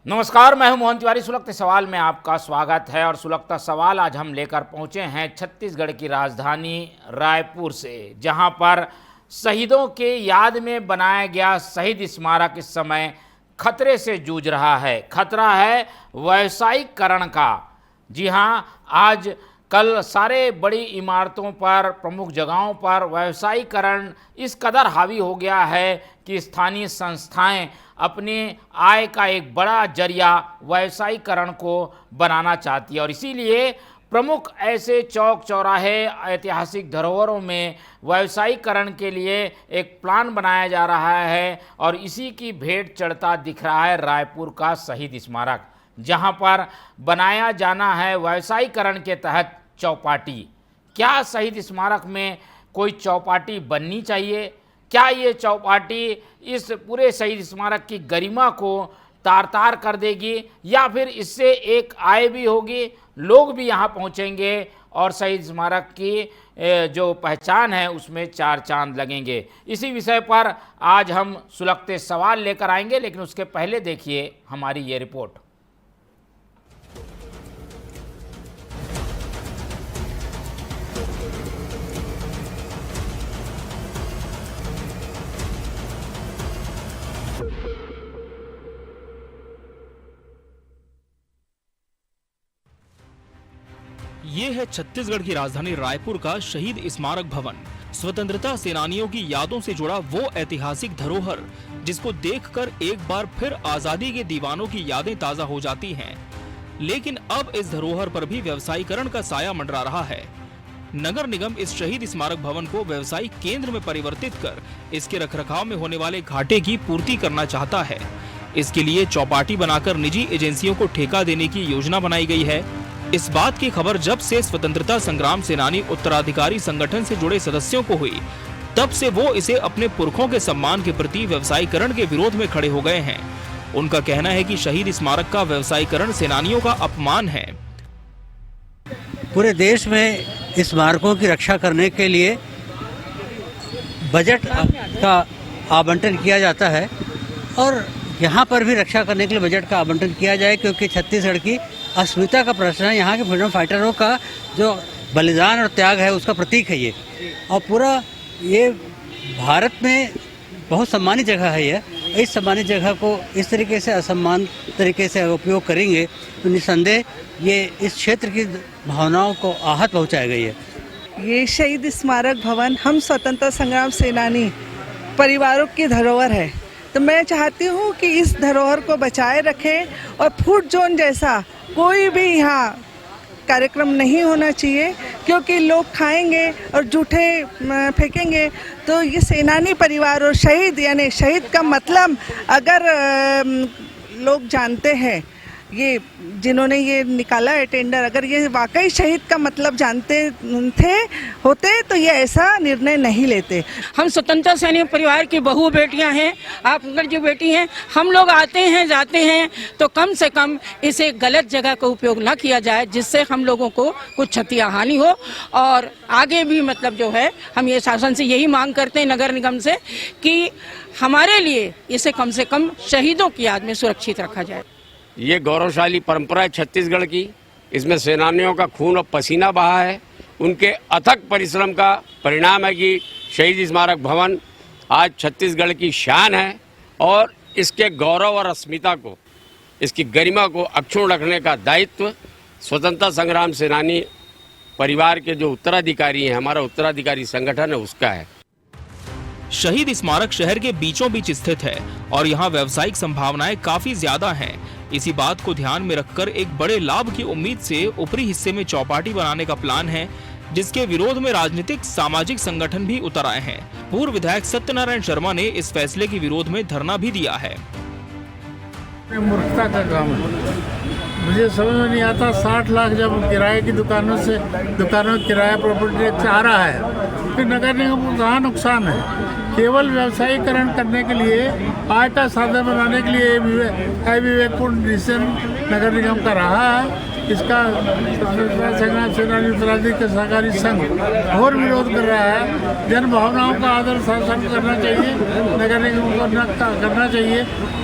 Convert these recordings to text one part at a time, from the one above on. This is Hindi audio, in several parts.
नमस्कार, मैं हूं मोहन तिवारी। सुलगते सवाल में आपका स्वागत है। और सुलगता सवाल आज हम लेकर पहुंचे हैं छत्तीसगढ़ की राजधानी रायपुर से, जहां पर शहीदों के याद में बनाया गया शहीद स्मारक इस समय खतरे से जूझ रहा है। खतरा है व्यावसायीकरण का। जी हां, आज कल सारे बड़ी इमारतों पर, प्रमुख जगहों पर व्यावसायीकरण इस कदर हावी हो गया है कि स्थानीय संस्थाएं अपने आय का एक बड़ा जरिया व्यावसायीकरण को बनाना चाहती है। और इसीलिए प्रमुख ऐसे चौक चौराहे, ऐतिहासिक धरोहरों में व्यावसायीकरण के लिए एक प्लान बनाया जा रहा है। और इसी की भेंट चढ़ता दिख रहा है रायपुर का शहीद स्मारक, जहां पर बनाया जाना है व्यावसायीकरण के तहत चौपाटी। क्या शहीद स्मारक में कोई चौपाटी बननी चाहिए? क्या ये चौपाटी इस पूरे शहीद स्मारक की गरिमा को तार तार कर देगी, या फिर इससे एक आय भी होगी, लोग भी यहाँ पहुँचेंगे और शहीद स्मारक की जो पहचान है उसमें चार चांद लगेंगे? इसी विषय पर आज हम सुलगते सवाल लेकर आएंगे, लेकिन उसके पहले देखिए हमारी ये रिपोर्ट। ये है छत्तीसगढ़ की राजधानी रायपुर का शहीद स्मारक भवन। स्वतंत्रता सेनानियों की यादों से जुड़ा वो ऐतिहासिक धरोहर जिसको देखकर एक बार फिर आजादी के दीवानों की यादें ताजा हो जाती हैं। लेकिन अब इस धरोहर पर भी व्यवसायीकरण का साया मंडरा रहा है। नगर निगम इस शहीद स्मारक भवन को व्यवसायिक केंद्र में परिवर्तित कर इसके रखरखाव में होने वाले घाटे की पूर्ति करना चाहता है। इसके लिए चौपाटी बनाकर निजी एजेंसियों को ठेका देने की योजना बनाई गई है। इस बात की खबर जब से स्वतंत्रता संग्राम सेनानी उत्तराधिकारी संगठन से जुड़े सदस्यों को हुई, तब से वो इसे अपने पुरखों के सम्मान के प्रति व्यवसायीकरण के विरोध में खड़े हो गए हैं। उनका कहना है कि शहीद स्मारक का व्यवसायीकरण सेनानियों का अपमान है। पूरे देश में स्मारकों की रक्षा करने के लिए बजट का आवंटन किया जाता है, और यहाँ पर भी रक्षा करने के लिए बजट का आवंटन किया जाए, क्योंकि छत्तीसगढ़ की अस्मिता का प्रश्न है। यहाँ के फ्रीडम फाइटरों का जो बलिदान और त्याग है उसका प्रतीक है ये। और पूरा ये भारत में बहुत सम्मानित जगह है ये। इस सम्मानित जगह को इस तरीके से असम्मान तरीके से उपयोग करेंगे तो निस्संदेह ये इस क्षेत्र की भावनाओं को आहत पहुँचाएगा। ये शहीद स्मारक भवन हम स्वतंत्रता संग्राम सेनानी परिवारों की धरोहर है, तो मैं चाहती हूँ कि इस धरोहर को बचाए रखें और फूड जोन जैसा कोई भी यहाँ कार्यक्रम नहीं होना चाहिए, क्योंकि लोग खाएंगे और जूठे फेंकेंगे। तो ये सेनानी परिवार और शहीद, यानी शहीद का मतलब अगर लोग जानते हैं, ये जिन्होंने ये निकाला है टेंडर, अगर ये वाकई शहीद का मतलब जानते होते तो ये ऐसा निर्णय नहीं लेते। हम स्वतंत्रता सैनिक परिवार की बहू बेटियां हैं, आप अगर जो बेटी हैं, हम लोग आते हैं जाते हैं, तो कम से कम इसे गलत जगह का उपयोग ना किया जाए, जिससे हम लोगों को कुछ क्षति हानि हो। और आगे भी मतलब जो है हम ये शासन से यही मांग करते हैं, नगर निगम से, कि हमारे लिए इसे कम से कम शहीदों की याद में सुरक्षित रखा जाए। ये गौरवशाली परंपरा है छत्तीसगढ़ की। इसमें सेनानियों का खून और पसीना बहा है। उनके अथक परिश्रम का परिणाम है कि शहीद स्मारक भवन आज छत्तीसगढ़ की शान है, और इसके गौरव और अस्मिता को, इसकी गरिमा को अक्षुण्ण रखने का दायित्व स्वतंत्रता संग्राम सेनानी परिवार के जो उत्तराधिकारी हैं, हमारा उत्तराधिकारी संगठन है, उसका है। शहीद स्मारक शहर के बीचों बीच स्थित है और यहाँ व्यावसायिक संभावनाएं काफी ज्यादा हैं। इसी बात को ध्यान में रखकर एक बड़े लाभ की उम्मीद से ऊपरी हिस्से में चौपाटी बनाने का प्लान है, जिसके विरोध में राजनीतिक सामाजिक संगठन भी उतर आए हैं। पूर्व विधायक सत्यनारायण शर्मा ने इस फैसले के विरोध में धरना भी दिया है। मूर्खता का काम है, मुझे समझ में नहीं आता। 60 लाख जब किराए की दुकानों किराया प्रॉपर्टी टैक्स आ रहा है, फिर नगर निगम को कहाँ नुकसान है? केवल व्यवसायीकरण करने के लिए, आय का साधन बनाने के लिए विवेकपूर्ण डिसीजन नगर निगम का रहा है। इसका स्वतंत्रता संग्राम सेनानी उत्तराधिकारी के सहकारी संघ और विरोध कर रहा है। जन भावनाओं का आदर शासन करना चाहिए, नगर निगम को करना चाहिए।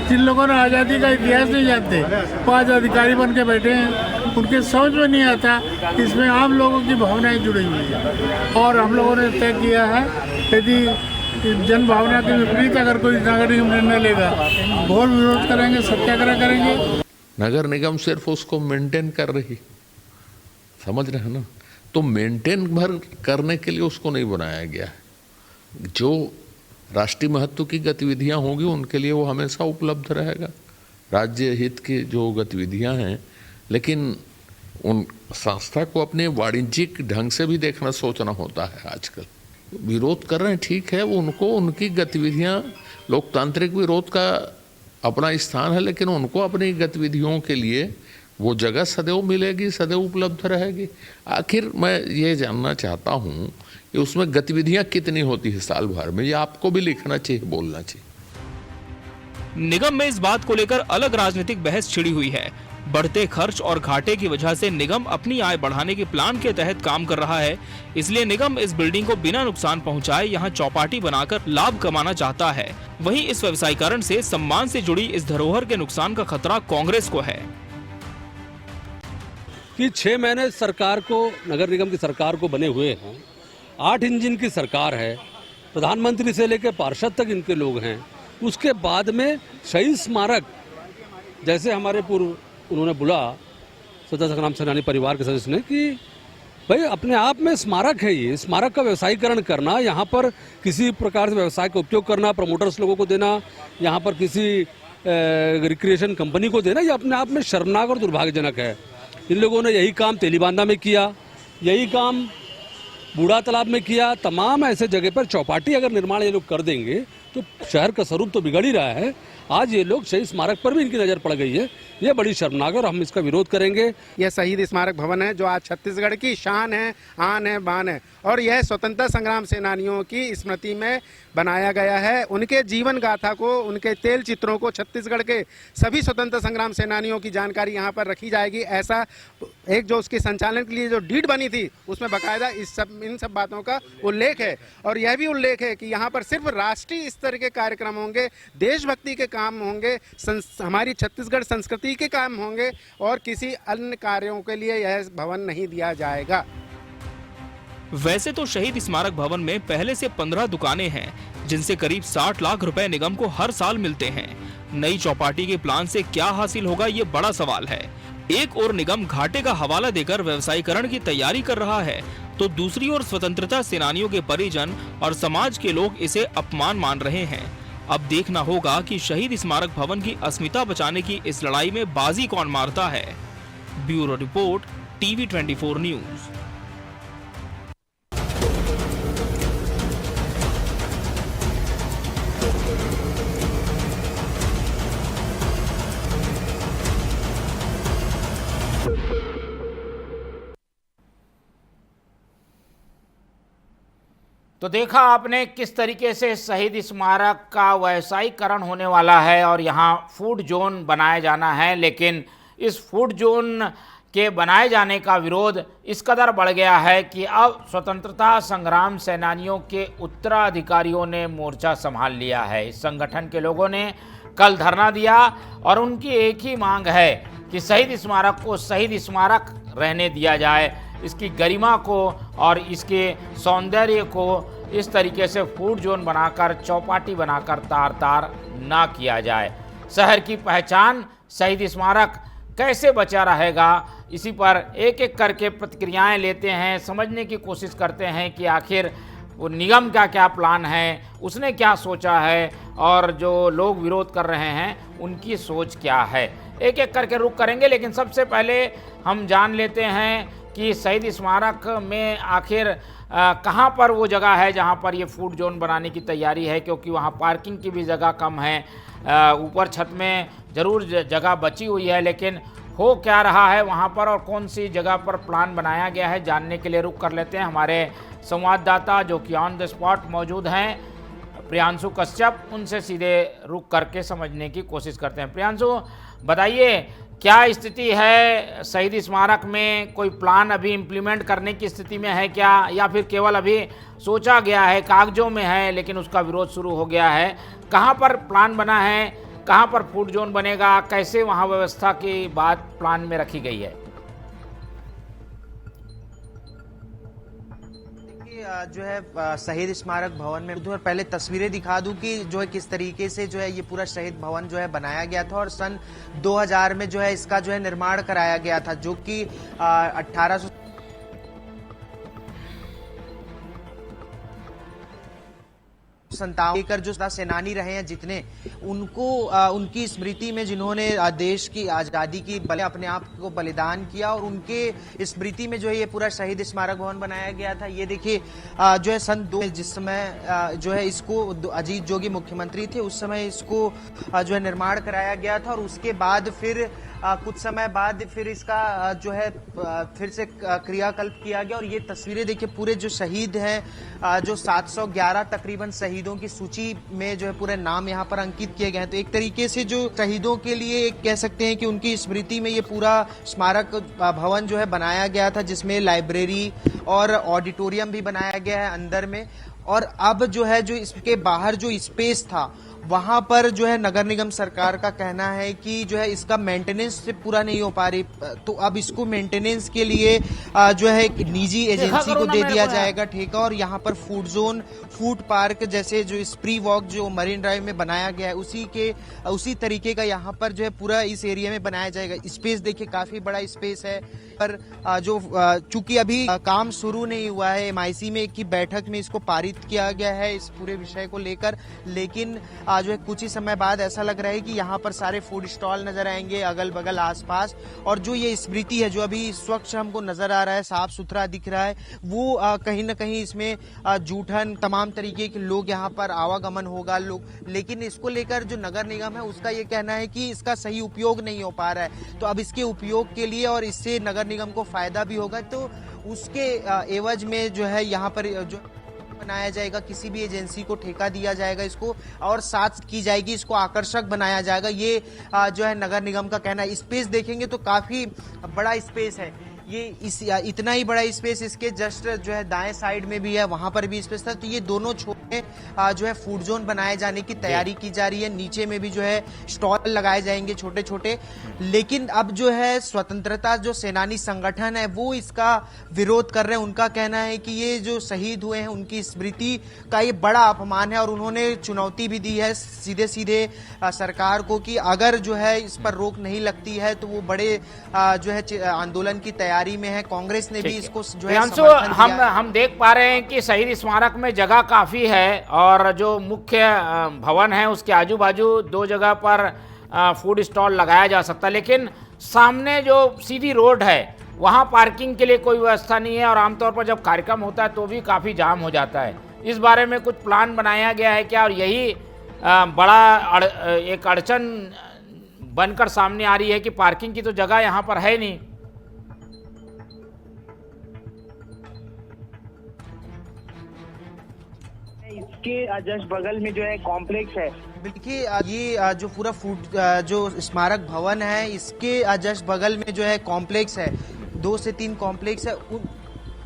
जिन लोगों ने आज़ादी का इतिहास नहीं जानते, 5 अधिकारी बन के बैठे हैं, उनके समझ में नहीं आता इसमें आम लोगों की भावनाएं जुड़ी हुई है। और हम लोगों ने तय किया है यदि जन भावना के विपरीत अगर कोई नगर निगम निर्णय लेगा, घोर विरोध करेंगे, सत्याग्रह करेंगे। नगर निगम सिर्फ उसको मेंटेन कर रही, समझ रहे हैं ना, तो मेंटेन भर करने के लिए उसको नहीं बनाया गया है। जो राष्ट्रीय महत्व की गतिविधियां होंगी उनके लिए वो हमेशा उपलब्ध रहेगा, राज्य हित की जो गतिविधियां हैं। लेकिन उन संस्था को अपने वाणिज्यिक ढंग से भी देखना सोचना होता है। आजकल विरोध कर रहे हैं, ठीक है, उनको उनकी गतिविधियां, लोकतांत्रिक विरोध का अपना स्थान है, लेकिन उनको अपनी गतिविधियों के लिए वो जगह सदैव मिलेगी, सदैव उपलब्ध रहेगी। आखिर मैं ये जानना चाहता हूँ कि उसमें गतिविधियां कितनी होती है साल भर में, ये आपको भी लिखना चाहिए, बोलना चाहिए। निगम में इस बात को लेकर अलग राजनीतिक बहस छिड़ी हुई है। बढ़ते खर्च और घाटे की वजह से निगम अपनी आय बढ़ाने के प्लान के तहत काम कर रहा है, इसलिए निगम इस बिल्डिंग को बिना नुकसान पहुंचाए यहां चौपाटी बनाकर लाभ कमाना चाहता है। वहीं इस व्यवसायीकरण से सम्मान से जुड़ी इस धरोहर के नुकसान का खतरा कांग्रेस को है कि 6 महीने सरकार को, नगर निगम की सरकार को बने हुए हैं। 8 इंजन की सरकार है, प्रधानमंत्री से लेकर पार्षद तक इनके लोग हैं। उसके बाद में शहीद स्मारक, जैसे हमारे पूर्व उन्होंने बोला स्वतंत्रता संग्राम सेनानी परिवार के सदस्य ने, कि भाई अपने आप में स्मारक है, ये स्मारक का व्यवसायीकरण करना, यहाँ पर किसी प्रकार से व्यवसाय का उपयोग करना, प्रमोटर्स लोगों को देना, यहाँ पर किसी रिक्रिएशन कंपनी को देना, ये अपने आप में शर्मनाक और दुर्भाग्यजनक है। इन लोगों ने यही काम तेलीबांधा में किया, यही काम बूढ़ा तालाब में किया। तमाम ऐसे जगह पर चौपाटी अगर निर्माण ये लोग कर देंगे तो शहर का स्वरूप तो बिगड़ ही रहा है। आज ये लोग शहीद स्मारक पर भी इनकी नज़र पड़ गई है, ये बड़ी शर्मनाक है और हम इसका विरोध करेंगे। यह शहीद स्मारक भवन है जो आज छत्तीसगढ़ की शान है, आन है, बान है, और यह स्वतंत्रता संग्राम सेनानियों की स्मृति में बनाया गया है। उनके जीवन गाथा को, उनके तेल चित्रों को, छत्तीसगढ़ के सभी स्वतंत्रता संग्राम सेनानियों की जानकारी यहाँ पर रखी जाएगी। ऐसा एक जो उसके संचालन के लिए जो डीड बनी थी उसमें बाकायदा इन सब बातों का उल्लेख है। और यह भी उल्लेख है कि यहाँ पर सिर्फ राष्ट्रीय स्तर के कार्यक्रम होंगे, देशभक्ति के काम होंगे, हमारी छत्तीसगढ़ संस्कृति के काम होंगे, और किसी अन्य कार्यों के लिए यह भवन नहीं दिया जाएगा। वैसे तो शहीद स्मारक भवन में पहले से 15 दुकानें हैं, जिनसे करीब 60 लाख रुपए निगम को हर साल मिलते हैं। नई चौपाटी के प्लान से क्या हासिल होगा, ये बड़ा सवाल है। एक और निगम घाटे का हवाला देकर व्यवसायीकरण की तैयारी कर रहा है, तो दूसरी ओर स्वतंत्रता सेनानियों के परिजन और समाज के लोग इसे अपमान मान रहे हैं। अब देखना होगा कि शहीद स्मारक भवन की अस्मिता बचाने की इस लड़ाई में बाजी कौन मारता है। Bureau report, TV 24 news. तो देखा आपने किस तरीके से शहीद स्मारक का व्यवसायीकरण होने वाला है और यहाँ फूड जोन बनाया जाना है, लेकिन इस फूड जोन के बनाए जाने का विरोध इस कदर बढ़ गया है कि अब स्वतंत्रता संग्राम सेनानियों के उत्तराधिकारियों ने मोर्चा संभाल लिया है। इस संगठन के लोगों ने कल धरना दिया और उनकी एक ही मांग है कि शहीद स्मारक को शहीद स्मारक रहने दिया जाए, इसकी गरिमा को और इसके सौंदर्य को इस तरीके से फूड जोन बनाकर, चौपाटी बनाकर तार तार ना किया जाए। शहर की पहचान शहीद स्मारक कैसे बचा रहेगा, इसी पर एक एक करके प्रतिक्रियाएं लेते हैं, समझने की कोशिश करते हैं कि आखिर वो निगम का क्या प्लान है, उसने क्या सोचा है, और जो लोग विरोध कर रहे हैं उनकी सोच क्या है। एक एक करके रुख करेंगे, लेकिन सबसे पहले हम जान लेते हैं कि शहीद स्मारक में आखिर कहाँ पर वो जगह है जहाँ पर ये फूड जोन बनाने की तैयारी है, क्योंकि वहाँ पार्किंग की भी जगह कम है। ऊपर छत में ज़रूर जगह बची हुई है, लेकिन हो क्या रहा है वहाँ पर और कौन सी जगह पर प्लान बनाया गया है, जानने के लिए रुख कर लेते हैं हमारे संवाददाता जो कि ऑन द स्पॉट मौजूद हैं। प्रियांशु कश्यप, उनसे सीधे रुक करके समझने की कोशिश करते हैं। प्रियांशु, बताइए क्या स्थिति है शहीद स्मारक में? कोई प्लान अभी इम्प्लीमेंट करने की स्थिति में है क्या, या फिर केवल अभी सोचा गया है, कागजों में है लेकिन उसका विरोध शुरू हो गया है? कहाँ पर प्लान बना है, कहाँ पर फूड जोन बनेगा, कैसे वहाँ व्यवस्था की बात प्लान में रखी गई है? जो है शहीद स्मारक भवन में और पहले तस्वीरें दिखा दूं कि जो है किस तरीके से जो है ये पूरा शहीद भवन जो है बनाया गया था, और सन 2000 में जो है इसका जो है निर्माण कराया गया था, जो कि 1800 लेकर जो सेनानी रहे हैं जितने, उनको उनकी स्मृति में जिन्होंने देश की आजादी की अपने आप को बलिदान किया, और उनके स्मृति में जो है ये पूरा शहीद स्मारक भवन बनाया गया था। ये देखिए जो है सन 2 जिस समय जो है इसको अजीत जोगी मुख्यमंत्री थे, उस समय इसको जो है निर्माण कराया गया था, और उसके बाद फिर कुछ समय बाद फिर इसका जो है फिर से क्रियाकल्प किया गया। और ये तस्वीरें देखिए, पूरे जो शहीद हैं जो 711 तकरीबन शहीदों की सूची में जो है पूरे नाम यहाँ पर अंकित किए गए हैं। तो एक तरीके से जो शहीदों के लिए कह सकते हैं कि उनकी स्मृति में ये पूरा स्मारक भवन जो है बनाया गया था, जिसमें लाइब्रेरी और ऑडिटोरियम भी बनाया गया है अंदर में। और अब जो है जो इसके बाहर जो स्पेस था, वहां पर जो है नगर निगम सरकार का कहना है कि जो है इसका मेंटेनेंस से पूरा नहीं हो पा रही, तो अब इसको मेंटेनेंस के लिए जो है एक निजी एजेंसी को दे दिया जाएगा ठेका। और यहाँ पर फूड जोन, फूड पार्क जैसे जो स्प्री वॉक जो मरीन ड्राइव में बनाया गया है, उसी तरीके का यहाँ पर जो है पूरा इस एरिया में बनाया जाएगा। स्पेस देखिए काफी बड़ा स्पेस है, पर जो चूंकि अभी काम शुरू नहीं हुआ है, MIC में की बैठक में इसको पारित किया गया है इस पूरे विषय को लेकर, लेकिन जो है कुछ ही समय बाद ऐसा लग रहा है कि यहाँ पर सारे फूड स्टॉल नजर आएंगे अगल बगल आसपास। और जो ये स्मृति है जो अभी स्वच्छ हमको नजर आ रहा है, साफ सुथरा दिख रहा है, वो कहीं ना कहीं इसमें जूठन तमाम तरीके के लोग यहाँ पर आवागमन होगा लोग, लेकिन इसको लेकर जो नगर निगम है उसका ये कहना है कि इसका सही उपयोग नहीं हो पा रहा है। तो अब इसके उपयोग के लिए और इससे नगर निगम को फायदा भी होगा, तो उसके एवज में जो है यहाँ पर जो बनाया जाएगा, किसी भी एजेंसी को ठेका दिया जाएगा इसको, और साथ की जाएगी, इसको आकर्षक बनाया जाएगा। ये जो है नगर निगम का कहना है। स्पेस देखेंगे तो काफी बड़ा स्पेस है, ये इतना ही बड़ा स्पेस इसके जस्ट जो है दाएं साइड में भी है, वहां पर भी स्पेस था। तो ये दोनों छोटे जो है फूड जोन बनाए जाने की तैयारी की जा रही है। नीचे में भी जो है स्टॉल लगाए जाएंगे छोटे छोटे, लेकिन अब जो है स्वतंत्रता जो सेनानी संगठन है वो इसका विरोध कर रहे हैं। उनका कहना है कि ये जो शहीद हुए हैं उनकी स्मृति का ये बड़ा अपमान है, और उन्होंने चुनौती भी दी है सीधे सीधे सरकार को कि अगर जो है इस पर रोक नहीं लगती है तो वो बड़े जो है आंदोलन की तैयारी में है। कांग्रेस ने भी इसको जो है हम देख पा रहे हैं कि शहीद स्मारक में जगह काफी है, और जो मुख्य भवन है उसके आजू बाजू 2 जगह पर फूड स्टॉल लगाया जा सकता है, लेकिन सामने जो सीधी रोड है वहां पार्किंग के लिए कोई व्यवस्था नहीं है, और आमतौर पर जब कार्यक्रम होता है तो भी काफी जाम हो जाता है। इस बारे में कुछ प्लान बनाया गया है क्या, और यही बड़ा एक अड़चन बनकर सामने आ रही है कि पार्किंग की तो जगह यहाँ पर है नहीं? इसके जस्ट बगल में जो है कॉम्प्लेक्स है। देखिए ये जो पूरा फूड जो स्मारक भवन है इसके जस्ट बगल में जो है कॉम्प्लेक्स है, 2 से 3 कॉम्प्लेक्स है।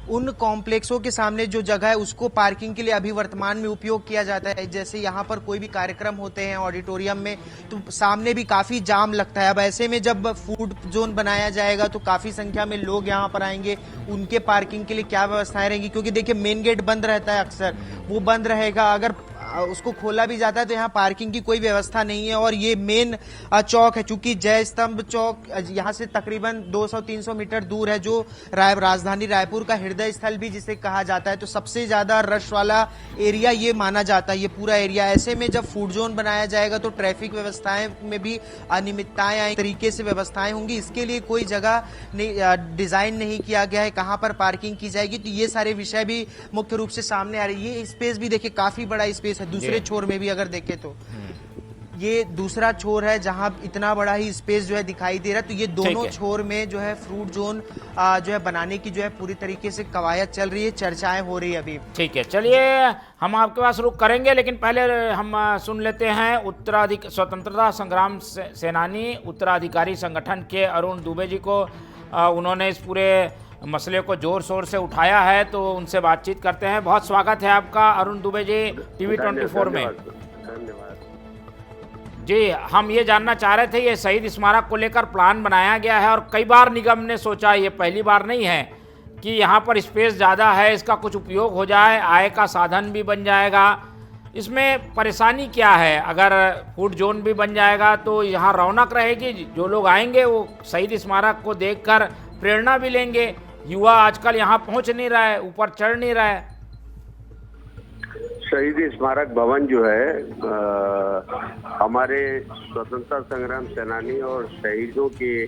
उन कॉम्प्लेक्सों के सामने जो जगह है उसको पार्किंग के लिए अभी वर्तमान में उपयोग किया जाता है। जैसे यहाँ पर कोई भी कार्यक्रम होते हैं ऑडिटोरियम में, तो सामने भी काफी जाम लगता है। अब ऐसे में जब फूड जोन बनाया जाएगा तो काफी संख्या में लोग यहाँ पर आएंगे, उनके पार्किंग के लिए क्या व्यवस्थाएं रहेंगी, क्योंकि देखिए मेन गेट बंद रहता है, अक्सर वो बंद रहेगा। अगर उसको खोला भी जाता है तो यहाँ पार्किंग की कोई व्यवस्था नहीं है। और ये मेन चौक है, चूंकि जय स्तंभ चौक यहाँ से तकरीबन 200-300 मीटर दूर है, जो राजधानी रायपुर का हृदय स्थल भी जिसे कहा जाता है, तो सबसे ज्यादा रश वाला एरिया ये माना जाता है, ये पूरा एरिया। ऐसे में जब फूड जोन बनाया जाएगा तो ट्रैफिक व्यवस्थाएं में भी अनियमितताएं आएंगी, तरीके से व्यवस्थाएं होंगी। इसके लिए कोई जगह डिजाइन नहीं किया गया है कहाँ पर पार्किंग की जाएगी, तो ये सारे विषय भी मुख्य रूप से सामने आ रही है। ये स्पेस भी देखिए काफी बड़ा स्पेस है, दूसरे छोर में भी अगर देखें तो। ये दूसरा छोर है जहां इतना बड़ा ही स्पेस जो है दिखाई दे रहा है। तो ये दोनों है। छोर में जो है फ्रूट जोन जो है बनाने की जो है पूरी तरीके से कवायद चल रही है, चर्चाएं हो रही है अभी। ठीक है, चलिए हम आपके पास रुक करेंगे, लेकिन पहले हम सुन लेते हैं स्वतंत्रता संग्राम सेनानी उत्तराधिकारी संगठन के अरुण दुबे जी को। उन्होंने इस पूरे मसले को जोर शोर से उठाया है, तो उनसे बातचीत करते हैं। बहुत स्वागत है आपका अरुण दुबे जी टीवी 24 में। जी, हम ये जानना चाह रहे थे, ये शहीद स्मारक को लेकर प्लान बनाया गया है और कई बार निगम ने सोचा, ये पहली बार नहीं है, कि यहाँ पर स्पेस ज़्यादा है, इसका कुछ उपयोग हो जाए, आय का साधन भी बन जाएगा। इसमें परेशानी क्या है? अगर फूड जोन भी बन जाएगा तो यहाँ रौनक रहेगी, जो लोग आएंगे वो शहीद स्मारक को देखकर प्रेरणा भी लेंगे। युवा आजकल यहाँ पहुँच नहीं रहा है, ऊपर चढ़ नहीं रहा है। शहीद स्मारक भवन जो है हमारे स्वतंत्रता संग्राम सेनानी और शहीदों के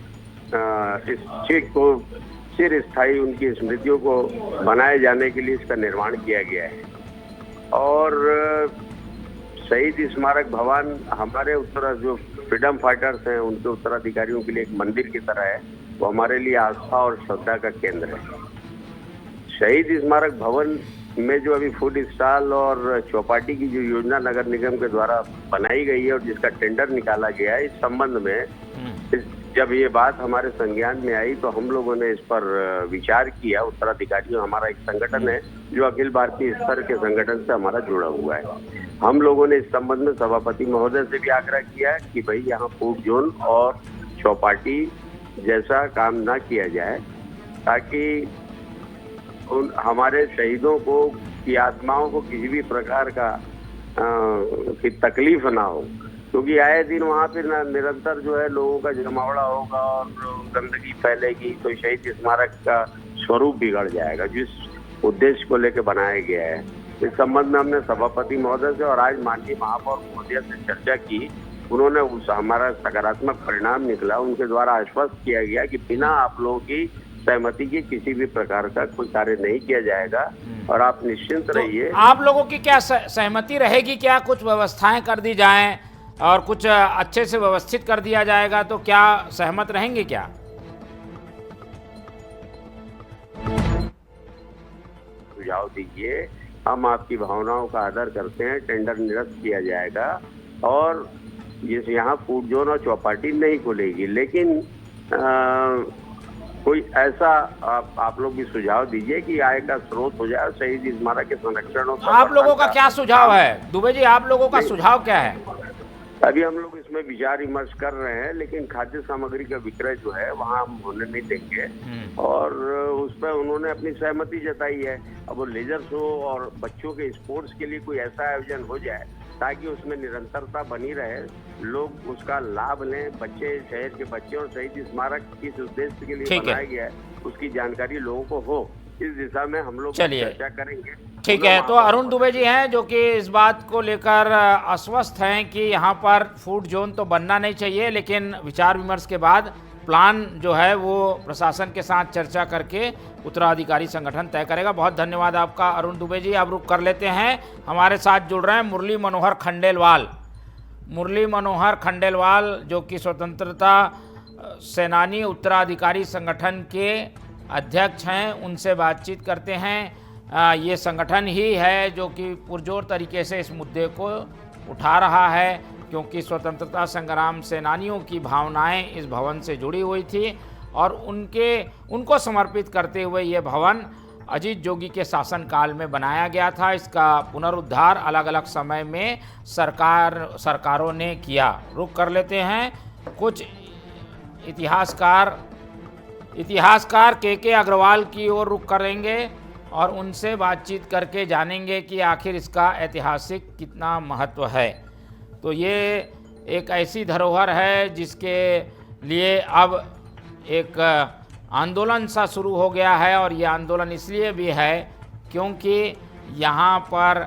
चिर स्थायी उनकी स्मृतियों को बनाए जाने के लिए इसका निर्माण किया गया है। और शहीद स्मारक भवन हमारे जो फ्रीडम फाइटर्स हैं उनके उत्तराधिकारियों के लिए एक मंदिर की तरह है। वो हमारे लिए आस्था और श्रद्धा का केंद्र है। शहीद स्मारक भवन में जो अभी फूड स्टॉल और चौपाटी की जो योजना नगर निगम के द्वारा बनाई गई है और जिसका टेंडर निकाला गया है, इस संबंध में जब ये बात हमारे संज्ञान में आई तो हम लोगों ने इस पर विचार किया। उत्तराधिकारियों, हमारा एक संगठन है जो अखिल भारतीय स्तर के संगठन से हमारा जुड़ा हुआ है। हम लोगों ने इस संबंध में सभापति महोदय से भी आग्रह किया है कि भाई यहाँ फूड जोन और चौपाटी जैसा काम ना किया जाए, ताकि हमारे शहीदों को की आत्माओं को किसी भी प्रकार का की तकलीफ ना हो, क्योंकि आए दिन वहाँ पे निरंतर जो है लोगों का जमावड़ा होगा और गंदगी फैलेगी, तो शहीद स्मारक का स्वरूप बिगड़ जाएगा जिस उद्देश्य को लेकर बनाया गया है। इस संबंध में हमने सभापति महोदय से और आज माननीय महापौर महोदय से चर्चा की। उन्होंने हमारा सकारात्मक परिणाम निकला। उनके द्वारा आश्वस्त किया गया कि बिना आप लोगों की सहमति के किसी भी प्रकार का कोई कार्य नहीं किया जाएगा और आप निश्चिंत रहिए। आप लोगों की क्या सहमति रहेगी? क्या कुछ व्यवस्थाएं कर दी जाएं और कुछ अच्छे से व्यवस्थित कर दिया जाएगा, तो क्या सहमत रहेंगे क्या? सुझाव दीजिए, हम आपकी भावनाओं का आदर करते हैं। टेंडर निरस्त किया जाएगा और जैसे यहाँ फूड जोन और चौपाटी नहीं खुलेगी, लेकिन कोई ऐसा आप लोग भी सुझाव दीजिए कि आय का स्रोत हो जाए शहीद स्मारक के संरक्षण और आप लोगों का क्या सुझाव है दुबे जी? आप लोगों का सुझाव क्या है? अभी हम लोग इसमें विचार विमर्श कर रहे हैं, लेकिन खाद्य सामग्री का विक्रय जो है वहाँ हम होने नहीं देंगे और उस पर उन्होंने अपनी सहमति जताई है। अब वो लेजर शो और बच्चों के स्पोर्ट्स के लिए कोई ऐसा आयोजन हो जाए ताकि उसमें निरंतरता बनी रहे, लोग उसका लाभ लें, बच्चे, शहर के बच्चे, और शहीद स्मारक किस उद्देश्य के लिए बनाया गया है उसकी जानकारी लोगों को हो। इस दिशा में हम लोग चर्चा करेंगे। ठीक है, तो अरुण दुबे जी हैं जो कि इस बात को लेकर आश्वस्त हैं कि यहाँ पर फूड जोन तो बनना नहीं चाहिए, लेकिन विचार विमर्श के बाद प्लान जो है वो प्रशासन के साथ चर्चा करके उत्तराधिकारी संगठन तय करेगा। बहुत धन्यवाद आपका अरुण दुबे जी। अब रुक कर लेते हैं, हमारे साथ जुड़ रहे हैं मुरली मनोहर खंडेलवाल। मुरली मनोहर खंडेलवाल जो कि स्वतंत्रता सेनानी उत्तराधिकारी संगठन के अध्यक्ष हैं, उनसे बातचीत करते हैं। ये संगठन ही है जो कि पुरजोर तरीके से इस मुद्दे को उठा रहा है, क्योंकि स्वतंत्रता संग्राम सेनानियों की भावनाएं इस भवन से जुड़ी हुई थी और उनको समर्पित करते हुए ये भवन अजीत जोगी के शासनकाल में बनाया गया था। इसका पुनरुद्धार अलग अलग समय में सरकारों ने किया। रुक कर लेते हैं, कुछ इतिहासकार के अग्रवाल की ओर रुख करेंगे और उनसे बातचीत करके जानेंगे कि आखिर इसका ऐतिहासिक कितना महत्व है। तो ये एक ऐसी धरोहर है जिसके लिए अब एक आंदोलन सा शुरू हो गया है, और ये आंदोलन इसलिए भी है क्योंकि यहाँ पर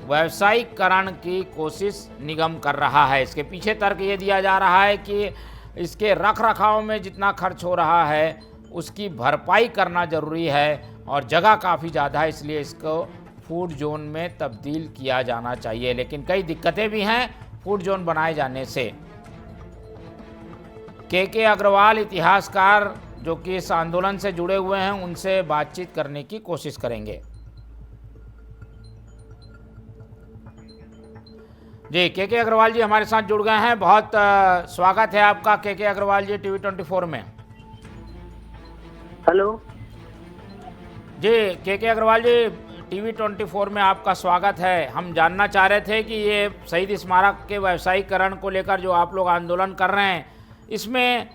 व्यावसायीकरण की कोशिश निगम कर रहा है। इसके पीछे तर्क ये दिया जा रहा है कि इसके रख रखाव में जितना खर्च हो रहा है उसकी भरपाई करना ज़रूरी है और जगह काफ़ी ज़्यादा है, इसलिए इसको फूड जोन में तब्दील किया जाना चाहिए। लेकिन कई दिक्कतें भी हैं। फूड जोन बनाए जाने से। के अग्रवाल इतिहासकार जो कि इस आंदोलन से जुड़े हुए हैं, उनसे बातचीत करने की कोशिश करेंगे। जी, के अग्रवाल जी हमारे साथ जुड़ गए हैं। बहुत स्वागत है आपका के अग्रवाल जी टीवी 24 में। हेलो जी, के अग्रवाल जी टीवी 24 में आपका स्वागत है। हम जानना चाह रहे थे कि ये शहीद स्मारक के व्यवसायीकरण को लेकर जो आप लोग आंदोलन कर रहे हैं, इसमें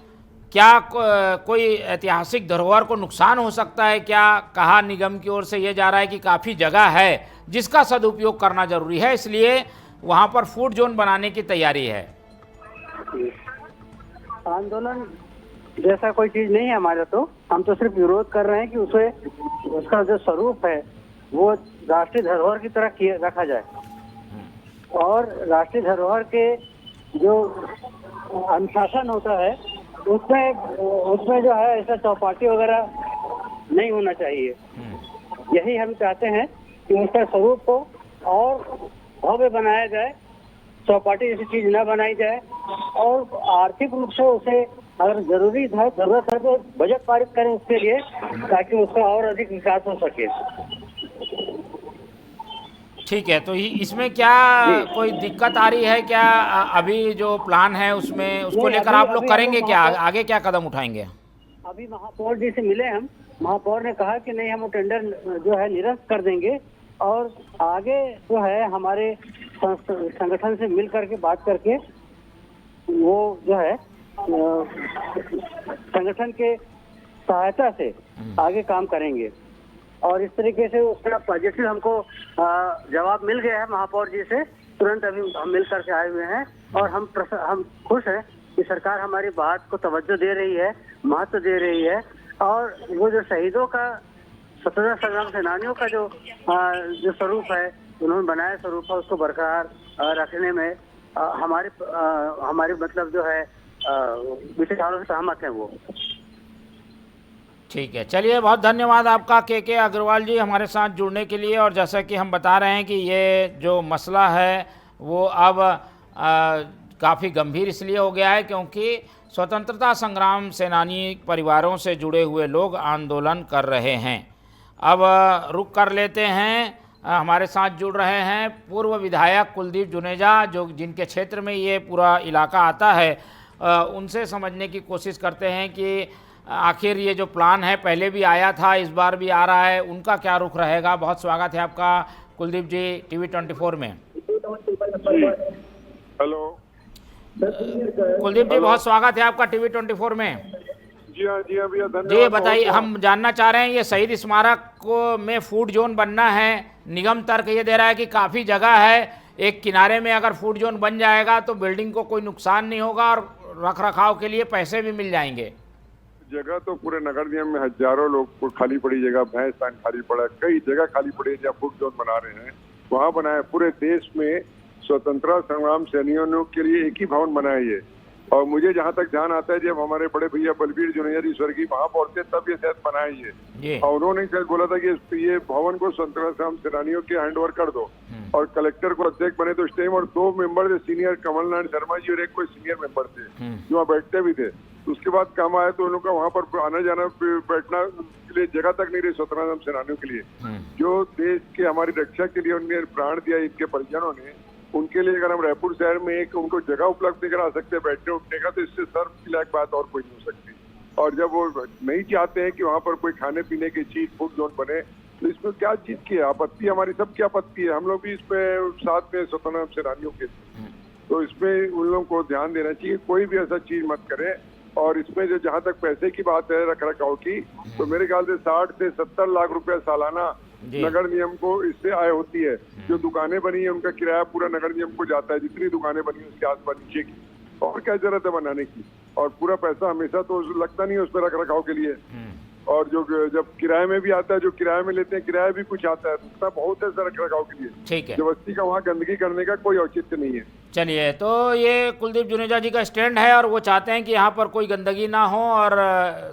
क्या कोई ऐतिहासिक धरोहर को नुकसान हो सकता है क्या? कहा निगम की ओर से ये जा रहा है कि काफ़ी जगह है जिसका सदुपयोग करना जरूरी है, इसलिए वहाँ पर फूड जोन बनाने की तैयारी है। आंदोलन जैसा कोई चीज नहीं है हमारा, तो हम तो सिर्फ विरोध कर रहे हैं कि उसे उसका जो स्वरूप है वो राष्ट्रीय धरोहर की तरह रखा जाए, और राष्ट्रीय धरोहर के जो अनुशासन होता है उसमें जो है ऐसा चौपाटी वगैरह नहीं होना चाहिए। यही हम चाहते हैं कि उसका स्वरूप को और भव्य बनाया जाए, चौपाटी जैसी चीज न बनाई जाए, और आर्थिक रूप से उसे अगर जरूरत है तो बजट पारित करें उसके लिए, ताकि उसका और अधिक विकास हो सके। ठीक है, तो इसमें क्या कोई दिक्कत आ रही है क्या? अभी जो प्लान है उसमें उसको लेकर आप लोग करेंगे क्या? आगे क्या कदम उठाएंगे? अभी महापौर जी से मिले हम, महापौर ने कहा कि नहीं, हम टेंडर जो है निरस्त कर देंगे, और आगे जो है हमारे संगठन से मिल करके बात करके वो जो है संगठन के सहायता से आगे काम करेंगे। और इस तरीके से उसका पॉजिटिव हमको जवाब मिल गया है महापौर जी से, तुरंत अभी हम मिल करके आए हुए हैं, और हम खुश हैं कि सरकार हमारी बात को तवज्जो दे रही है, महत्व दे रही है, और वो जो शहीदों का, स्वतंत्रता संग्राम सेनानियों का जो स्वरूप है, उन्होंने बनाया स्वरूप है, उसको बरकरार रखने में हमारी मतलब जो है विचारों से सहमत है वो। ठीक है, चलिए, बहुत धन्यवाद आपका के अग्रवाल जी हमारे साथ जुड़ने के लिए। और जैसा कि हम बता रहे हैं कि ये जो मसला है वो अब काफ़ी गंभीर इसलिए हो गया है क्योंकि स्वतंत्रता संग्राम सेनानी परिवारों से जुड़े हुए लोग आंदोलन कर रहे हैं। अब रुक कर लेते हैं, हमारे साथ जुड़ रहे हैं पूर्व विधायक कुलदीप जुनेजा, जो जिनके क्षेत्र में ये पूरा इलाका आता है। उनसे समझने की कोशिश करते हैं कि आखिर ये जो प्लान है पहले भी आया था, इस बार भी आ रहा है, उनका क्या रुख रहेगा। बहुत स्वागत है आपका कुलदीप जी टीवी 24 में। हेलो कुलदीप जी, बहुत स्वागत है आपका टीवी 24 में। जी हाँ भैया, धन्यवाद। जी बताइए, हम जानना चाह रहे हैं ये शहीद स्मारक को में फूड जोन बनना है, निगम तर्क ये दे रहा है कि काफ़ी जगह है, एक किनारे में अगर फूड जोन बन जाएगा तो बिल्डिंग को कोई नुकसान नहीं होगा और रख रखाव के लिए पैसे भी मिल जाएंगे। जगह तो पूरे नगर निगम में हजारों लोग को खाली पड़ी जगह, भैंस स्थान खाली पड़ा, कई जगह खाली पड़ी है जहाँ फूड जोन बना रहे हैं, वहाँ बनाए। पूरे देश में स्वतंत्रता संग्राम सेनानियों के लिए एक ही भवन बनाया ये। और मुझे जहाँ तक ध्यान आता है, जब हमारे बड़े भैया बलबीर जुनेजा जी स्वर्गीय महापौर थे तब ये शायद बनाए ये, और उन्होंने शायद बोला था कि ये भवन को स्वतंत्रता संग्राम सेनानियों के हैंडओवर कर दो, और कलेक्टर को अध्यक्ष बने तो स्टेम, और 2 मेंबर थे सीनियर, कमल नारायण शर्मा जी और एक कोई सीनियर मेंबर थे जो वहाँ बैठते भी थे। उसके बाद काम आया तो उन लोगों का वहाँ पर आना जाना बैठना के लिए जगह तक नहीं रही स्वतंत्रता सेनानियों के लिए, जो देश के हमारी रक्षा के लिए उन्होंने प्राण दिया, इनके परिजनों ने, उनके लिए अगर हम रायपुर शहर में एक उनको जगह उपलब्ध नहीं करा सकते बैठने उठने का, तो इससे सर्व की लायक बात और कोई नहीं हो सकती। और जब वो नहीं चाहते हैं कि वहाँ पर कोई खाने पीने की चीज फूड जोन बने, तो इसमें क्या चीज की है आपत्ति? हमारी सबकी आपत्ति है, हम लोग भी इसमें साथ में स्वतंत्रता सेनानियों के, तो इसमें उन लोगों को ध्यान देना चाहिए, कोई भी ऐसा चीज मत करे। और इसमें जो जहाँ तक पैसे की बात है रख रखाव की, तो मेरे ख्याल से 60 से 70 लाख रुपया सालाना नगर निगम को इससे आय होती है। जो दुकानें बनी है उनका किराया पूरा नगर निगम को जाता है, जितनी दुकानें बनी है उसके आसपास नीचे की, और क्या जरूरत है बनाने की। और पूरा पैसा हमेशा तो लगता नहीं है उस पर रख रखाव के लिए, और जो जब किराए में भी आता है, जो किराए में लेते हैं किराया भी कुछ आता है, उतना बहुत है रख रखाव के लिए। ठीक है, जबरदस्ती का वहाँ गंदगी करने का कोई औचित्य नहीं है। चलिए, तो ये कुलदीप जुनेजा जी का स्टैंड है और वो चाहते हैं कि यहाँ पर कोई गंदगी ना हो और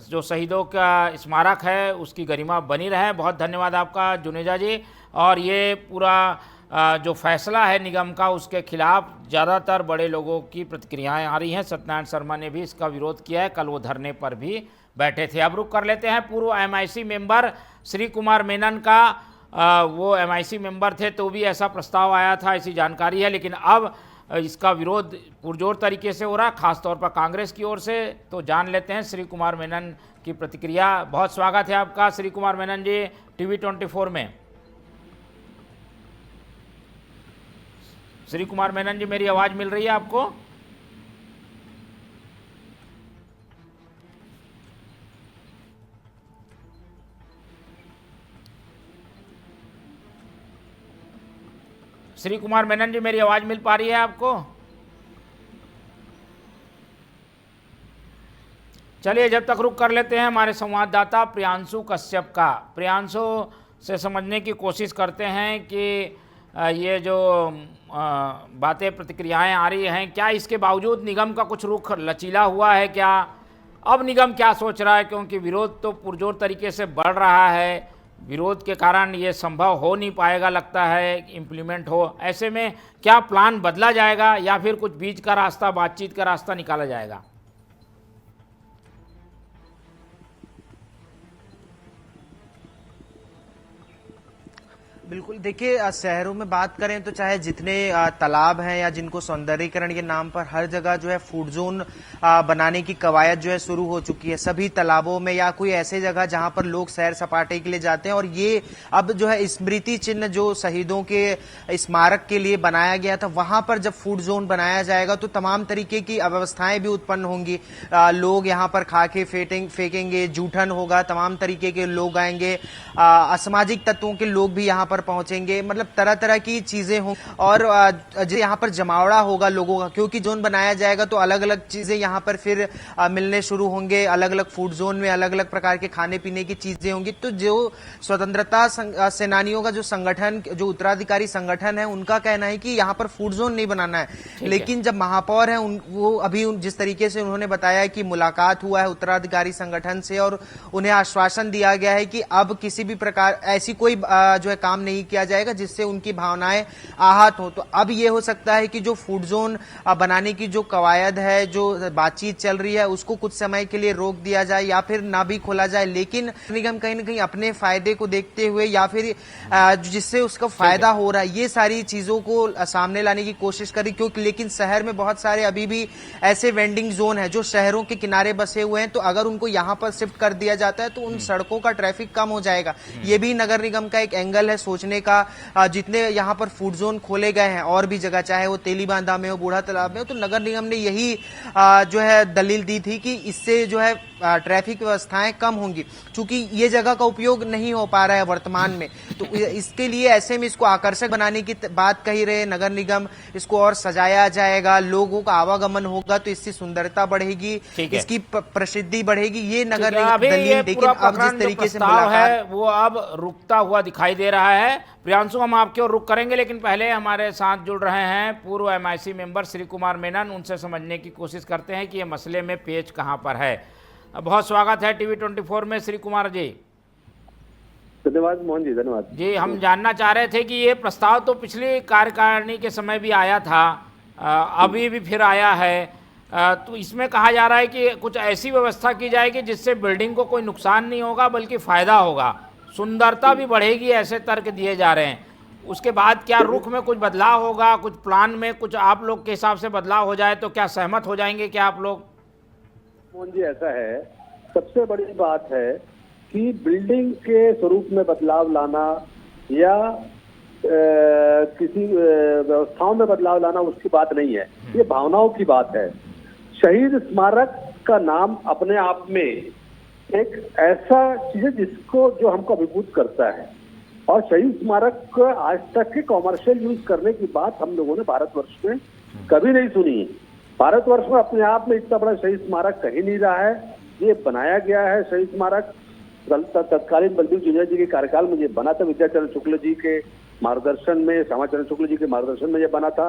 जो शहीदों का स्मारक है उसकी गरिमा बनी रहे। बहुत धन्यवाद आपका जुनेजा जी। और ये पूरा जो फैसला है निगम का उसके खिलाफ ज़्यादातर बड़े लोगों की प्रतिक्रियाएं आ रही हैं। सत्यनारायण शर्मा ने भी इसका विरोध किया है, कल वो धरने पर भी बैठे थे। अब रुक कर लेते हैं पूर्व MIC मेंबर श्री कुमार मेनन का। वो MIC मेंबर थे तो भी ऐसा प्रस्ताव आया था, ऐसी जानकारी है, लेकिन अब इसका विरोध पुरजोर तरीके से हो रहा, खासतौर पर कांग्रेस की ओर से। तो जान लेते हैं श्री कुमार मेनन की प्रतिक्रिया। बहुत स्वागत है आपका श्री कुमार मेनन जी TV24 में। श्री कुमार मेनन जी, मेरी आवाज़ मिल रही है आपको? श्री कुमार मेनन जी, मेरी आवाज़ मिल पा रही है आपको? चलिए, जब तक रुक कर लेते हैं हमारे संवाददाता प्रियांशु कश्यप का। प्रियांशु से समझने की कोशिश करते हैं कि ये जो बातें प्रतिक्रियाएं आ रही हैं, क्या इसके बावजूद निगम का कुछ रुख लचीला हुआ है क्या? अब निगम क्या सोच रहा है, क्योंकि विरोध तो पुरजोर तरीके से बढ़ रहा है, विरोध के कारण ये संभव हो नहीं पाएगा लगता है इम्प्लीमेंट हो। ऐसे में क्या प्लान बदला जाएगा या फिर कुछ बीच का रास्ता, बातचीत का रास्ता निकाला जाएगा? बिल्कुल, देखिए शहरों में बात करें तो चाहे जितने तालाब हैं या जिनको सौंदर्यीकरण के नाम पर हर जगह जो है फूड जोन बनाने की कवायद जो है शुरू हो चुकी है सभी तालाबों में, या कोई ऐसे जगह जहां पर लोग सैर सपाटे के लिए जाते हैं। और ये अब जो है स्मृति चिन्ह जो शहीदों के स्मारक के लिए बनाया गया था, वहां पर जब फूड जोन बनाया जाएगा तो तमाम तरीके की अव्यवस्थाएं भी उत्पन्न होंगी। लोग यहाँ पर खा के फेंकेंगे, जूठन होगा, तमाम तरीके के लोग आएंगे, असामाजिक तत्वों के लोग भी यहाँ पर पहुंचेंगे, मतलब तरह तरह की चीजें हों। और यहाँ पर जमावड़ा होगा लोगों का, क्योंकि जोन बनाया जाएगा तो अलग अलग चीजें यहाँ पर फिर मिलने शुरू होंगे। अलग अलग फूड जोन में अलग अलग प्रकार के खाने पीने की चीजें होंगी। तो जो स्वतंत्रता सेनानियों का जो संगठन, जो उत्तराधिकारी संगठन है, उनका कहना है कि यहाँ पर फूड जोन नहीं बनाना है। लेकिन जब महापौर है वो अभी जिस तरीके से उन्होंने बताया कि मुलाकात हुआ है उत्तराधिकारी संगठन से और उन्हें आश्वासन दिया गया है कि अब किसी भी प्रकार ऐसी कोई जो है काम नहीं किया जाएगा जिससे उनकी भावनाएं आहत हो। तो अब ये हो सकता है कि जो फूड जोन बनाने की जो कवायद है, जो बातचीत चल रही है, उसको कुछ समय के लिए रोक दिया जाए या फिर ना भी खोला जाए। लेकिन निगम कहीं ना कहीं अपने फायदे को देखते हुए या फिर जिससे उसका फायदा हो रहा है, ये सारी चीजों को सामने लाने की कोशिश करी। क्योंकि लेकिन शहर में बहुत सारे अभी भी ऐसे वेंडिंग जोन है जो शहरों के किनारे बसे हुए हैं, तो अगर उनको यहाँ पर शिफ्ट कर दिया जाता है तो उन सड़कों का ट्रैफिक कम हो जाएगा। ये भी नगर निगम का एक एंगल है सोचने का। जितने यहाँ पर फूड जोन खोले गए हैं और भी जगह, चाहे वो तेलीबांधा में हो, बूढ़ा तालाब में हो, तो नगर निगम ने यही जो है दलील दी थी कि इससे जो है ट्रैफिक व्यवस्थाएं कम होंगी, क्योंकि ये जगह का उपयोग नहीं हो पा रहा है वर्तमान में। तो इसके लिए ऐसे में इसको आकर्षक बनाने की बात कही रहे नगर निगम। इसको और सजाया जाएगा, लोगों का आवागमन होगा तो इससे सुंदरता बढ़ेगी, इसकी प्रसिद्धि बढ़ेगी। ये नगर निगम दलील। लेकिन अब जिस तरीके से है वो अब रुकता हुआ दिखाई दे रहा है। प्रियांशु, हम आपके ओर रुक करेंगे, लेकिन पहले हमारे साथ जुड़ रहे हैं पूर्व MIC मेंबर श्री कुमार मेनन। उनसे समझने की कोशिश करते हैं कि ये मसले में पेच कहां पर है। बहुत स्वागत है TV24 में श्री कुमार जी। धन्यवाद मोहन जी, धन्यवाद जी। हम जानना चाह रहे थे कि ये प्रस्ताव तो पिछली कार्यकारिणी के समय भी आया था, अभी भी फिर आया है, तो इसमें कहा जा रहा है कि कुछ ऐसी व्यवस्था की जाएगी जिससे बिल्डिंग को कोई नुकसान नहीं होगा बल्कि फायदा होगा, सुंदरता भी बढ़ेगी, ऐसे तर्क दिए जा रहे हैं। उसके बाद क्या रुख में कुछ बदलाव होगा, कुछ प्लान में कुछ आप लोग के हिसाब से बदलाव हो जाए तो क्या सहमत हो जाएंगे क्या आप लोग? मोहन जी, ऐसा है, सबसे बड़ी बात है कि बिल्डिंग के स्वरूप में बदलाव लाना या किसी व्यवस्थाओं में बदलाव लाना उसकी बात नहीं है, ये भावनाओं की बात है। शहीद स्मारक का नाम अपने आप में एक ऐसा चीज है जिसको जो हमको अभिभूत करता है, और शहीद स्मारक को आज तक के कॉमर्शियल यूज करने की बात हम लोगों ने भारतवर्ष में कभी नहीं सुनी है। भारतवर्ष में अपने आप में इतना बड़ा शहीद स्मारक कहीं नहीं रहा है। ये बनाया गया है शहीद स्मारक तत्कालीन बलदेव जुनिया जी के कार्यकाल में ये बना था, विद्याचरण शुक्ल जी के मार्गदर्शन में, श्यामाचरण शुक्ल जी के मार्गदर्शन में ये बना था।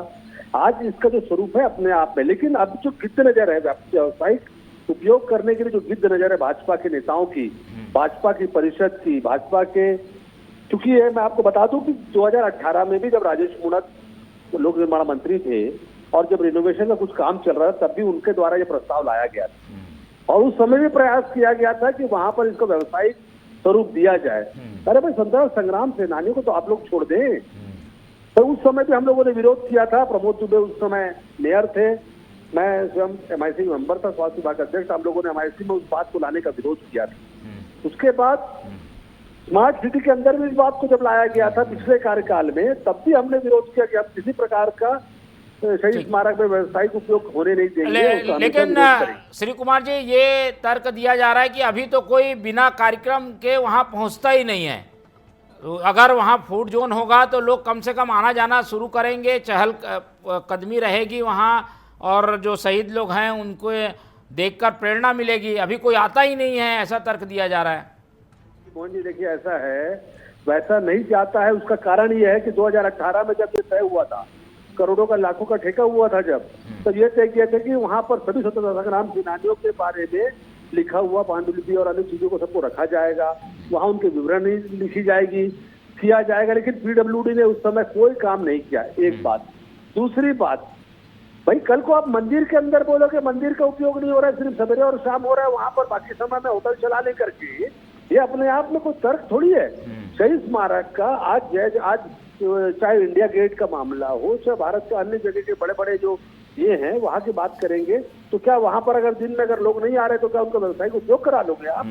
आज इसका जो स्वरूप है अपने आप में, लेकिन अब जो गिद्ध नजर है व्यावसायिक उपयोग करने के लिए जो गिद्ध नजर है भाजपा के नेताओं की, भाजपा की परिषद की, भाजपा के क्योंकि ये मैं आपको बता दूं कि 2018 में भी जब राजेश मूणत लोक निर्माण मंत्री थे और जब रिनोवेशन का कुछ काम चल रहा था, तब भी उनके द्वारा ये प्रस्ताव लाया गया था और उस समय भी प्रयास किया गया था कि वहां पर इसको व्यावसायिक स्वरूप दिया जाए। अरे भाई, स्वतंत्रता संग्राम सेनानियों को तो आप लोग छोड़ दें। तो उस समय भी हम लोगों ने विरोध किया था। प्रमोद दुबे उस समय मेयर थे, मैं स्वयं MIC मेंबर था, स्वास्थ्य विभाग अध्यक्ष। हम लोगों ने MIC में उस बात को लाने का विरोध किया था। उसके बाद स्मार्ट सिटी के अंदर भी इस बात को जब लाया गया था पिछले कार्यकाल में, तब भी हमने विरोध किया कि हम किसी प्रकार का शहीद स्मारक में व्यावसायिक उपयोग होने नहीं देंगे। लेकिन श्री कुमार जी, ये तर्क दिया जा रहा है कि अभी तो कोई बिना कार्यक्रम के वहां पहुंचता ही नहीं है। अगर वहां फूड जोन होगा तो लोग कम से कम आना जाना शुरू करेंगे, चहल कदमी रहेगी वहां, और जो शहीद लोग हैं उनको देखकर प्रेरणा मिलेगी। अभी कोई आता ही नहीं है, ऐसा तर्क दिया जा रहा है। मोहन जी, देखिए, ऐसा है, वैसा नहीं जाता है। उसका कारण ये है कि 2018 में जब ये तय हुआ था, करोड़ों का लाखों का ठेका हुआ था, जब तब ये तय किया था कि वहां पर सभी स्वतंत्रता संग्राम सेनानियों के बारे में लिखा हुआ पांडुलिपि और अन्य चीजों को सबको रखा जाएगा, वहां उनके विवरण लिखी जाएगी, किया जाएगा। लेकिन PWD ने उस समय कोई काम नहीं किया, एक बात। दूसरी बात, भाई कल को आप मंदिर के अंदर बोलोगे मंदिर का उपयोग नहीं हो रहा है, सिर्फ सवेरे और शाम हो रहा है, वहां पर बाकी समय में होटल चला लेकर के, ये अपने आप में कोई तर्क थोड़ी है। शहीद स्मारक का आज चाहे इंडिया गेट का मामला हो, चाहे भारत के अन्य जगह के बड़े बड़े जो ये हैं वहां की बात करेंगे, तो क्या वहां पर अगर दिन में अगर लोग नहीं आ रहे तो क्या उनका व्यावसायिक उपयोग करा लोगे आप?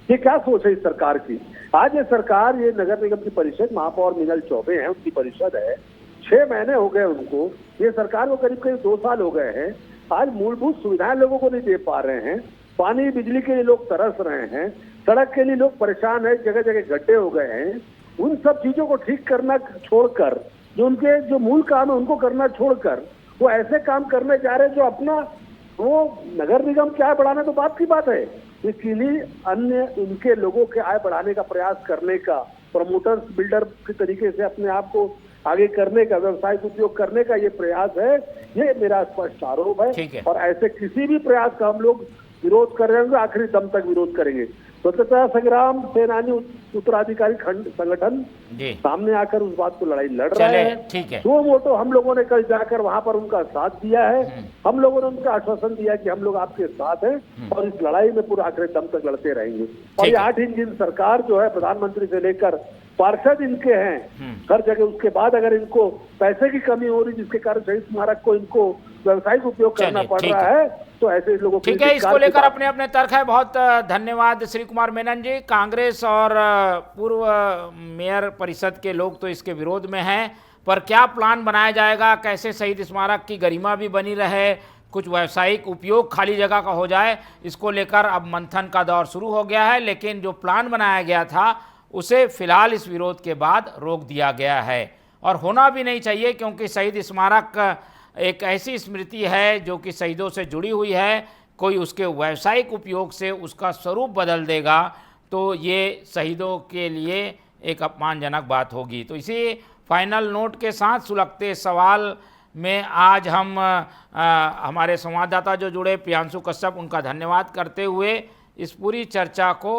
ये क्या सोच है इस सरकार की? आज ये सरकार, ये नगर निगम की परिषद, महापौर मीनल चौबे हैं, उनकी परिषद है, 6 महीने हो गए उनको, ये सरकार को करीब 2 साल हो गए हैं। आज मूलभूत सुविधाएं लोगों को नहीं दे पा रहे हैं। पानी बिजली के लिए लोग तरस रहे हैं, सड़क के लिए लोग परेशान है, जगह जगह गड्ढे हो गए हैं। उन सब चीजों को ठीक करना छोड़कर, जो उनके जो मूल काम है उनको करना छोड़कर, वो ऐसे काम करने जा रहे हैं जो अपना, वो नगर निगम की आय बढ़ाना तो बात की बात है, इसके लिए अन्य उनके लोगों के आय बढ़ाने का प्रयास करने का, प्रमोटर्स बिल्डर के तरीके से अपने आप को आगे करने का, व्यवसायिक उपयोग करने का ये प्रयास है। ये मेरा स्पष्ट आरोप है और ऐसे किसी भी प्रयास का हम लोग विरोध कर रहे होंगे, आखिरी दम तक विरोध करेंगे। स्वतंत्रता संग्राम सेनानी उत्तराधिकारी खंड संगठन सामने आकर उस बात को लड़ाई लड़ रहा है। ठीक है, 2 मोटो हम लोगों ने कल जाकर वहां पर उनका साथ दिया है। हम लोगों ने उनका आश्वासन दिया कि हम लोग आपके साथ हैं और इस लड़ाई में पूरा आखिरी दम तक लड़ते रहेंगे। और ये 8 इंजन सरकार जो है, प्रधानमंत्री से लेकर पार्षद इनके हैं हर जगह। उसके बाद अगर इनको पैसे की कमी हो रही जिसके कारण शहीद स्मारक को इनको व्यावसायिक उपयोग करना पड़ रहा है, तो ऐसे लोगों को, ठीक है, इसको लेकर अपने अपने तर्क है। बहुत धन्यवाद श्री कुमार मेनन जी। कांग्रेस और पूर्व मेयर परिषद के लोग तो इसके विरोध में हैं, पर क्या प्लान बनाया जाएगा, कैसे शहीद स्मारक की गरिमा भी बनी रहे, कुछ व्यावसायिक उपयोग खाली जगह का हो जाए, इसको लेकर अब मंथन का दौर शुरू हो गया है। लेकिन जो प्लान बनाया गया था उसे फिलहाल इस विरोध के बाद रोक दिया गया है, और होना भी नहीं चाहिए, क्योंकि शहीद स्मारक एक ऐसी स्मृति है जो कि शहीदों से जुड़ी हुई है। कोई उसके व्यावसायिक उपयोग से उसका स्वरूप बदल देगा तो ये शहीदों के लिए एक अपमानजनक बात होगी। तो इसी फाइनल नोट के साथ सुलगते सवाल में आज हम हमारे संवाददाता जो जुड़े प्रियांशु कश्यप, उनका धन्यवाद करते हुए इस पूरी चर्चा को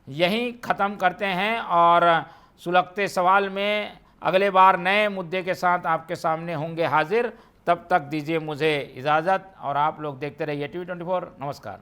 यहीं ख़त्म करते हैं, और सुलगते सवाल में अगले बार नए मुद्दे के साथ आपके सामने होंगे हाजिर। तब तक दीजिए मुझे इजाज़त, और आप लोग देखते रहिए TV24। नमस्कार।